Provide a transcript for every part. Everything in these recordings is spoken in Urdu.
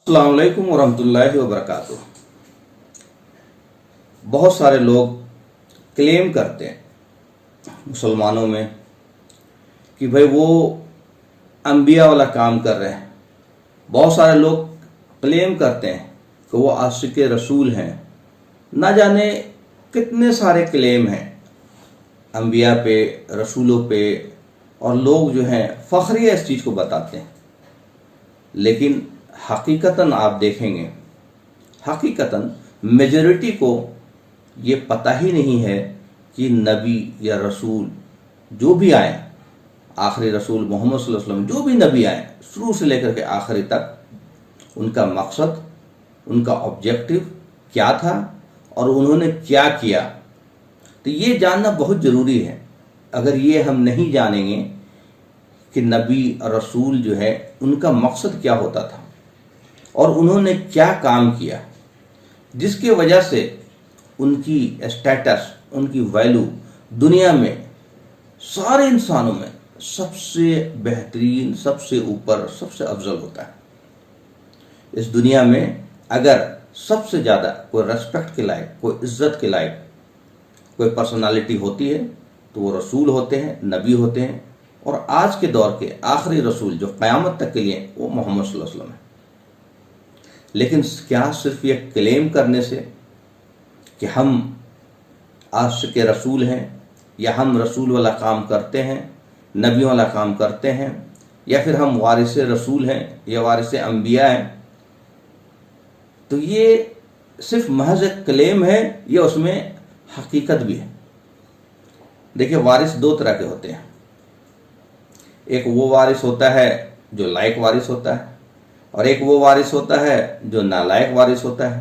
السلام علیکم ورحمۃ اللہ وبرکاتہ۔ بہت سارے لوگ کلیم کرتے ہیں مسلمانوں میں کہ بھئی وہ انبیاء والا کام کر رہے ہیں۔ بہت سارے لوگ کلیم کرتے ہیں کہ وہ عاشق رسول ہیں۔ نہ جانے کتنے سارے کلیم ہیں انبیاء پہ، رسولوں پہ، اور لوگ جو ہیں فخریہ اس چیز کو بتاتے ہیں، لیکن حقیقتاً آپ دیکھیں گے حقیقتاً میجورٹی کو یہ پتہ ہی نہیں ہے کہ نبی یا رسول جو بھی آئے، آخری رسول محمد صلی اللہ علیہ وسلم، جو بھی نبی آئے شروع سے لے کر کے آخری تک، ان کا مقصد، ان کا آبجیکٹو کیا تھا اور انہوں نے کیا کیا۔ تو یہ جاننا بہت ضروری ہے۔ اگر یہ ہم نہیں جانیں گے کہ نبی اور رسول جو ہے ان کا مقصد کیا ہوتا تھا اور انہوں نے کیا کام کیا، جس کی وجہ سے ان کی اسٹیٹس، ان کی ویلیو دنیا میں سارے انسانوں میں سب سے بہترین، سب سے اوپر، سب سے افضل ہوتا ہے۔ اس دنیا میں اگر سب سے زیادہ کوئی ریسپیکٹ کے لائق، کوئی عزت کے لائق کوئی پرسنالٹی ہوتی ہے تو وہ رسول ہوتے ہیں، نبی ہوتے ہیں، اور آج کے دور کے آخری رسول جو قیامت تک کے لیے وہ محمد صلی اللہ علیہ وسلم ہے۔ لیکن کیا صرف یہ کلیم کرنے سے کہ ہم عاشق رسول ہیں، یا ہم رسول والا کام کرتے ہیں، نبی والا کام کرتے ہیں، یا پھر ہم وارث رسول ہیں یا وارث انبیاء ہیں، تو یہ صرف محض ایک کلیم ہے یا اس میں حقیقت بھی ہے؟ دیکھیں، وارث دو طرح کے ہوتے ہیں۔ ایک وہ وارث ہوتا ہے جو لائق وارث ہوتا ہے، اور ایک وہ وارث ہوتا ہے جو نالائق وارث ہوتا ہے۔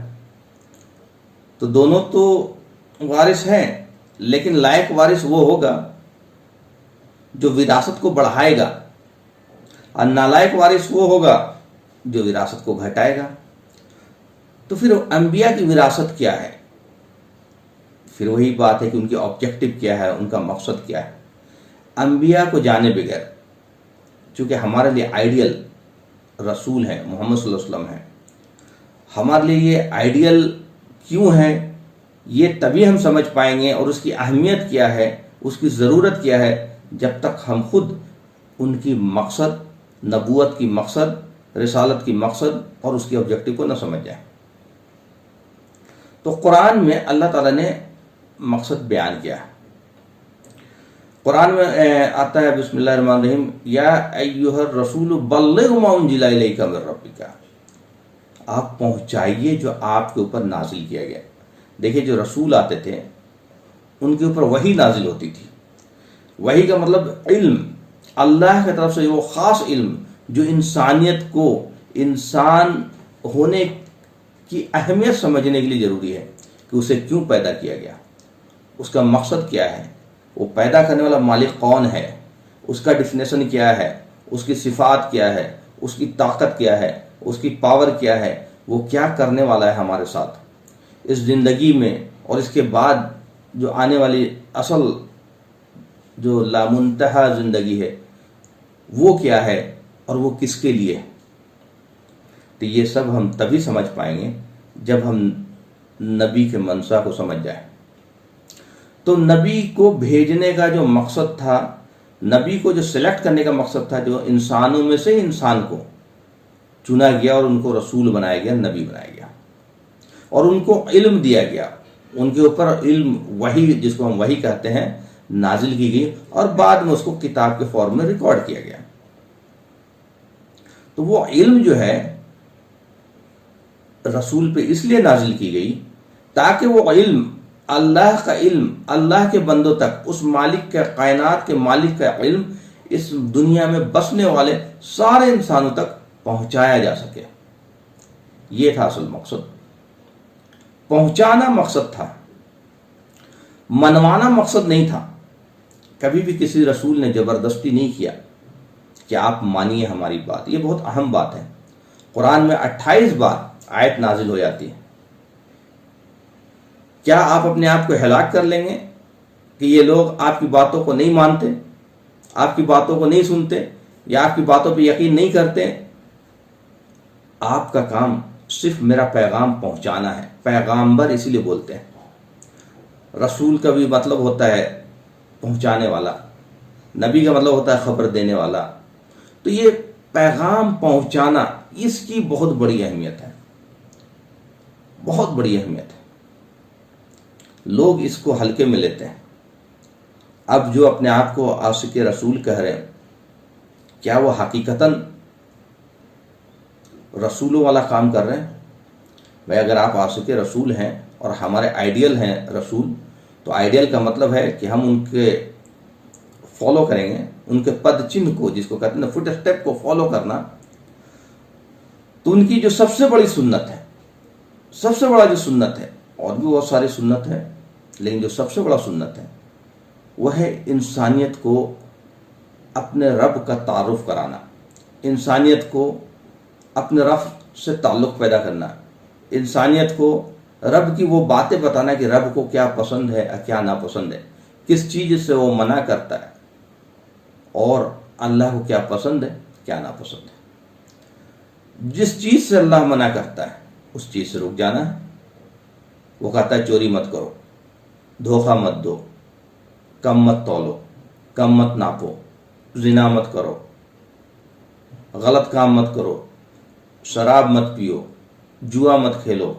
تو دونوں تو وارث ہیں، لیکن لائق وارث وہ ہوگا جو وراثت کو بڑھائے گا، اور نالائق وارث وہ ہوگا جو وراثت کو گھٹائے گا۔ تو پھر انبیاء کی وراثت کیا ہے؟ پھر وہی بات ہے کہ ان کی آبجیکٹو کیا ہے، ان کا مقصد کیا ہے۔ انبیاء کو جانے بغیر، چونکہ ہمارے لیے آئیڈیل رسول ہیں، محمد صلی اللہ علیہ وسلم ہیں، ہمارے لیے یہ آئیڈیل کیوں ہے یہ تبھی ہم سمجھ پائیں گے، اور اس کی اہمیت کیا ہے، اس کی ضرورت کیا ہے، جب تک ہم خود ان کی مقصد، نبوت کی مقصد، رسالت کی مقصد اور اس کی آبجیکٹو کو نہ سمجھ جائیں۔ تو قرآن میں اللہ تعالیٰ نے مقصد بیان کیا ہے۔ قرآن میں آتا ہے بسم اللہ الرحمن الرحیم، یا ایھا الرسول بلغ ما انزل الیک من ربک، آپ پہنچائیے جو آپ کے اوپر نازل کیا گیا۔ دیکھیے، جو رسول آتے تھے ان کے اوپر وحی نازل ہوتی تھی۔ وحی کا مطلب علم، اللہ کی طرف سے وہ خاص علم جو انسانیت کو، انسان ہونے کی اہمیت سمجھنے کے لیے ضروری ہے کہ اسے کیوں پیدا کیا گیا، اس کا مقصد کیا ہے، وہ پیدا کرنے والا مالک کون ہے، اس کا ڈیفینیشن کیا ہے، اس کی صفات کیا ہے، اس کی طاقت کیا ہے، اس کی پاور کیا ہے، وہ کیا کرنے والا ہے ہمارے ساتھ اس زندگی میں، اور اس کے بعد جو آنے والی اصل جو لامنتہا زندگی ہے وہ کیا ہے، اور وہ کس کے لیے۔ تو یہ سب ہم تبھی سمجھ پائیں گے جب ہم نبی کے منشا کو سمجھ جائیں۔ تو نبی کو بھیجنے کا جو مقصد تھا، نبی کو جو سلیکٹ کرنے کا مقصد تھا، جو انسانوں میں سے انسان کو چنا گیا اور ان کو رسول بنایا گیا، نبی بنایا گیا، اور ان کو علم دیا گیا، ان کے اوپر علم، وحی جس کو ہم وحی کہتے ہیں، نازل کی گئی، اور بعد میں اس کو کتاب کے فارم میں ریکارڈ کیا گیا۔ تو وہ علم جو ہے رسول پہ اس لیے نازل کی گئی تاکہ وہ علم، اللہ کا علم، اللہ کے بندوں تک، اس مالک کے، کائنات کے مالک کا علم اس دنیا میں بسنے والے سارے انسانوں تک پہنچایا جا سکے۔ یہ تھا اصل مقصد، پہنچانا مقصد تھا، منوانا مقصد نہیں تھا۔ کبھی بھی کسی رسول نے زبردستی نہیں کیا کہ آپ مانیے ہماری بات۔ یہ بہت اہم بات ہے۔ قرآن میں 28 بار آیت نازل ہو جاتی ہے۔ کیا آپ اپنے آپ کو ہلاک کر لیں گے کہ یہ لوگ آپ کی باتوں کو نہیں مانتے، آپ کی باتوں کو نہیں سنتے، یا آپ کی باتوں پہ یقین نہیں کرتے؟ آپ کا کام صرف میرا پیغام پہنچانا ہے. پیغامبر اسی لیے بولتے ہیں. رسول کا بھی مطلب ہوتا ہے پہنچانے والا، نبی کا مطلب ہوتا ہے خبر دینے والا. تو یہ پیغام پہنچانا، اس کی بہت بڑی اہمیت ہے، بہت بڑی اہمیت ہے. لوگ اس کو ہلکے میں لیتے ہیں. اب جو اپنے آپ کو عاشق رسول کہہ رہے ہیں، کیا وہ حقیقتاً رسولوں والا کام کر رہے ہیں؟ بھائی اگر آپ عاشق رسول ہیں اور ہمارے آئیڈیل ہیں رسول، تو آئیڈیل کا مطلب ہے کہ ہم ان کے فالو کریں گے، ان کے پد چنہ کو، جس کو کہتے ہیں نا فٹ اسٹیپ کو فالو کرنا. تو ان کی جو سب سے بڑی سنت ہے، سب سے بڑا جو سنت ہے، اور بھی بہت ساری سنت ہے، لیکن جو سب سے بڑا سنت ہے وہ ہے انسانیت کو اپنے رب کا تعارف کرانا، انسانیت کو اپنے رب سے تعلق پیدا کرنا، انسانیت کو رب کی وہ باتیں بتانا کہ رب کو کیا پسند ہے اور کیا ناپسند ہے، کس چیز سے وہ منع کرتا ہے، اور اللہ کو کیا پسند ہے کیا ناپسند ہے. جس چیز سے اللہ منع کرتا ہے اس چیز سے رک جانا ہے. وہ کہتا ہے چوری مت کرو، دھوکہ مت دو، کم مت تولو، کم مت ناپو، زنا مت کرو، غلط کام مت کرو، شراب مت پیو، جوا مت کھیلو،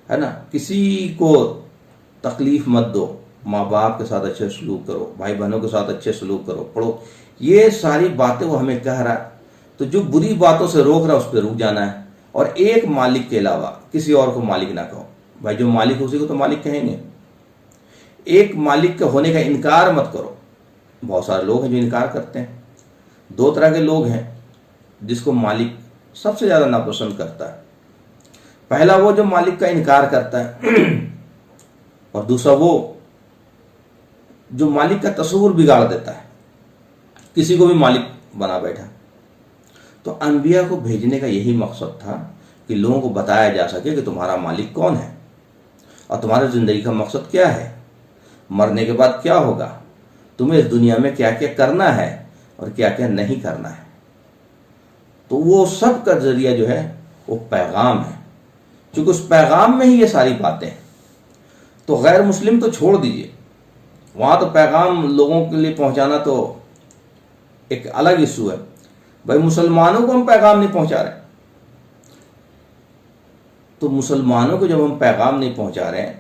ہے نا، کسی کو تکلیف مت دو، ماں باپ کے ساتھ اچھے سلوک کرو، بھائی بہنوں کے ساتھ اچھے سلوک کرو، پڑھو. یہ ساری باتیں وہ ہمیں کہہ رہا ہے. تو جو بری باتوں سے روک رہا ہے اس پہ رک جانا ہے. اور ایک مالک کے علاوہ کسی اور کو مالک نہ کہو. بھائی جو مالک اسی کو تو مالک کہیں گے. ایک مالک کے ہونے کا انکار مت کرو. بہت سارے لوگ ہیں جو انکار کرتے ہیں. دو طرح کے لوگ ہیں جس کو مالک سب سے زیادہ ناپسند کرتا ہے. پہلا وہ جو مالک کا انکار کرتا ہے، اور دوسرا وہ جو مالک کا تصور بگاڑ دیتا ہے، کسی کو بھی مالک بنا بیٹھا. تو انبیاء کو بھیجنے کا یہی مقصد تھا کہ لوگوں کو بتایا جا سکے کہ تمہارا مالک کون ہے، اور تمہاری زندگی کا مقصد کیا ہے، مرنے کے بعد کیا ہوگا، تمہیں اس دنیا میں کیا کیا کرنا ہے اور کیا کیا نہیں کرنا ہے. تو وہ سب کا ذریعہ جو ہے وہ پیغام ہے. چونکہ اس پیغام میں ہی یہ ساری باتیں ہیں. تو غیر مسلم تو چھوڑ دیجئے، وہاں تو پیغام لوگوں کے لیے پہنچانا تو ایک الگ ایشو ہے. بھائی مسلمانوں کو ہم پیغام نہیں پہنچا رہے، تو مسلمانوں کو جب ہم پیغام نہیں پہنچا رہے ہیں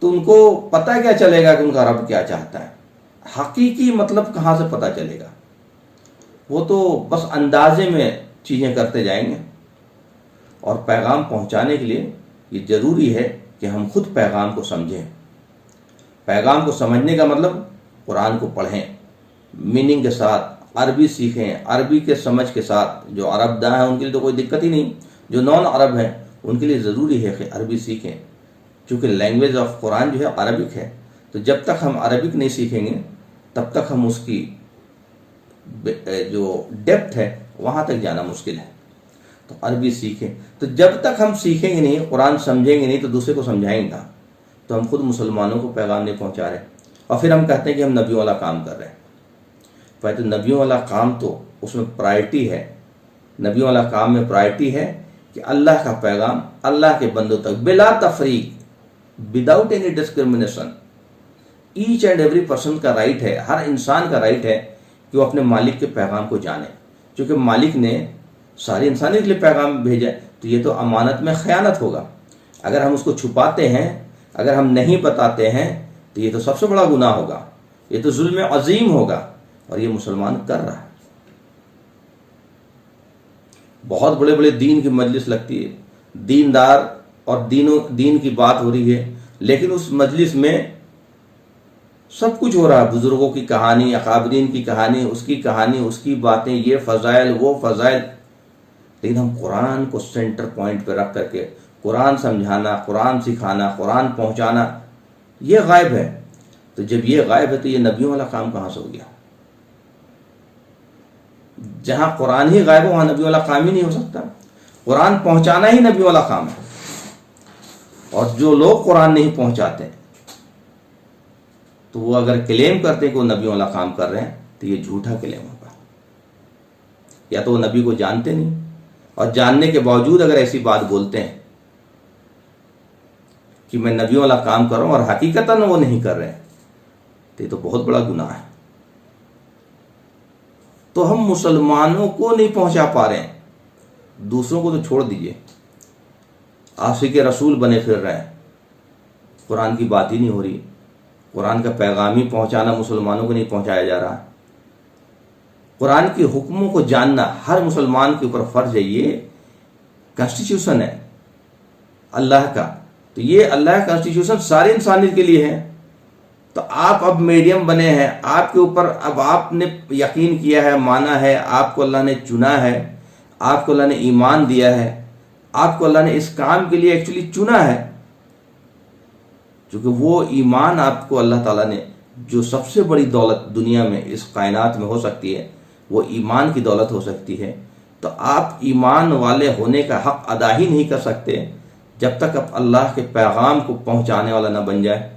تو ان کو پتہ کیا چلے گا کہ ان کا رب کیا چاہتا ہے؟ حقیقی مطلب کہاں سے پتہ چلے گا؟ وہ تو بس اندازے میں چیزیں کرتے جائیں گے. اور پیغام پہنچانے کے لیے یہ ضروری ہے کہ ہم خود پیغام کو سمجھیں. پیغام کو سمجھنے کا مطلب قرآن کو پڑھیں میننگ کے ساتھ، عربی سیکھیں، عربی کے سمجھ کے ساتھ. جو عرب داں ہیں ان کے لیے تو کوئی دقت ہی نہیں، جو نان عرب ہیں ان کے لیے ضروری ہے کہ عربی سیکھیں، چونکہ لینگویج آف قرآن جو ہے عربک ہے. تو جب تک ہم عربک نہیں سیکھیں گے تب تک ہم اس کی جو ڈیپتھ ہے وہاں تک جانا مشکل ہے. تو عربی سیکھیں. تو جب تک ہم سیکھیں گے نہیں، قرآن سمجھیں گے نہیں، تو دوسرے کو سمجھائیں گے. تو ہم خود مسلمانوں کو پیغام نہیں پہنچا رہے، اور پھر ہم کہتے ہیں کہ ہم نبیوں والا کام کر رہے ہیں. تو نبیوں والا کام تو اس میں پرائرٹی ہے. نبیوں والا کام میں پرائرٹی ہے کہ اللہ کا پیغام اللہ کے بندوں تک بلا تفریق، without any discrimination. Each and every person کا رائٹ ہے، ہر انسان کا رائٹ ہے کہ وہ اپنے مالک کے پیغام کو جانے. چونکہ مالک نے ساری انسانیت کے لیے پیغام بھیجا ہے، تو یہ تو امانت میں خیانت ہوگا. اگر ہم اس کو چھپاتے ہیں، اگر ہم نہیں بتاتے ہیں، تو یہ تو سب سے بڑا گناہ ہوگا، یہ تو ظلم عظیم ہوگا، اور یہ مسلمان کر رہا ہے. بہت بڑے بڑے دین کی مجلس لگتی ہے، دیندار اور دین کی بات ہو رہی ہے، لیکن اس مجلس میں سب کچھ ہو رہا ہے. بزرگوں کی کہانی، اکابرین کی کہانی، اس کی کہانی، اس کی باتیں، یہ فضائل وہ فضائل. لیکن ہم قرآن کو سینٹر پوائنٹ پہ رکھ کر کے قرآن سمجھانا، قرآن سکھانا، قرآن پہنچانا، یہ غائب ہے. تو جب یہ غائب ہے تو یہ نبیوں والا کام کہاں سے ہو گیا؟ جہاں قرآن ہی غائب ہو وہاں نبی والا کام ہی نہیں ہو سکتا. قرآن پہنچانا ہی نبی والا کام ہے. اور جو لوگ قرآن نہیں پہنچاتے تو وہ اگر کلیم کرتے کہ وہ نبی والا کام کر رہے ہیں تو یہ جھوٹا کلیم ہوگا. یا تو وہ نبی کو جانتے نہیں، اور جاننے کے باوجود اگر ایسی بات بولتے ہیں کہ میں نبیوں والا کام کر رہا ہوں اور حقیقتاً وہ نہیں کر رہے ہیں، تو یہ تو بہت بڑا گناہ ہے۔ تو ہم مسلمانوں کو نہیں پہنچا پا رہے ہیں، دوسروں کو تو چھوڑ دیجئے، عاشق رسول بنے پھر رہے ہیں، قرآن کی بات ہی نہیں ہو رہی، قرآن کا پیغام ہی پہنچانا مسلمانوں کو نہیں پہنچایا جا رہا۔ قرآن کے حکموں کو جاننا ہر مسلمان کے اوپر فرض ہے، یہ کانسٹیٹیوشن ہے اللہ کا، تو یہ اللہ کا کانسٹیٹیوشن سارے انسانیت کے لیے ہے۔ تو آپ اب میڈیم بنے ہیں، آپ کے اوپر اب آپ نے یقین کیا ہے، مانا ہے، آپ کو اللہ نے چنا ہے، آپ کو اللہ نے ایمان دیا ہے، آپ کو اللہ نے اس کام کے لیے ایکچولی چنا ہے، کیونکہ وہ ایمان آپ کو اللہ تعالیٰ نے، جو سب سے بڑی دولت دنیا میں اس کائنات میں ہو سکتی ہے وہ ایمان کی دولت ہو سکتی ہے، تو آپ ایمان والے ہونے کا حق ادا ہی نہیں کر سکتے جب تک آپ اللہ کے پیغام کو پہنچانے والا نہ بن جائے۔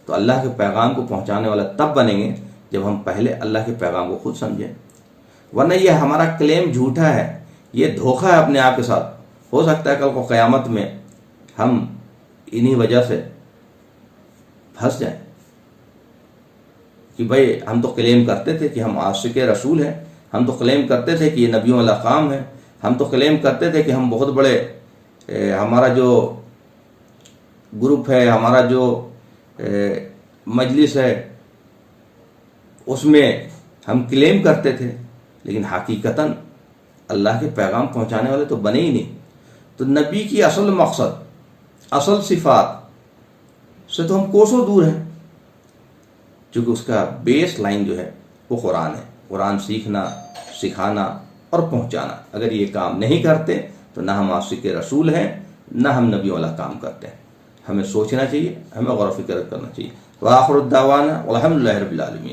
تو اللہ کے پیغام کو پہنچانے والا تب بنیں گے جب ہم پہلے اللہ کے پیغام کو خود سمجھیں، ورنہ یہ ہمارا کلیم جھوٹا ہے، یہ دھوکہ ہے اپنے آپ کے ساتھ۔ ہو سکتا ہے کل کو قیامت میں ہم انہی وجہ سے پھنس جائیں کہ بھئی ہم تو کلیم کرتے تھے کہ ہم عاشق رسول ہیں، ہم تو کلیم کرتے تھے کہ یہ نبیوں والا کام ہے، ہم تو کلیم کرتے تھے کہ ہم بہت بڑے، ہمارا جو گروپ ہے، ہمارا جو مجلس ہے، اس میں ہم کلیم کرتے تھے، لیکن حقیقتاً اللہ کے پیغام پہنچانے والے تو بنے ہی نہیں۔ تو نبی کی اصل مقصد، اصل صفات سے تو ہم کوسوں دور ہیں، چونکہ اس کا بیس لائن جو ہے وہ قرآن ہے، قرآن سیکھنا، سکھانا اور پہنچانا۔ اگر یہ کام نہیں کرتے تو نہ ہم عاشق رسول ہیں، نہ ہم نبی والا کام کرتے ہیں۔ ہمیں سوچنا چاہیے، ہمیں غور و فکر کرنا چاہیے۔ وآخر الدعوانا والحمد للہ رب العالمین۔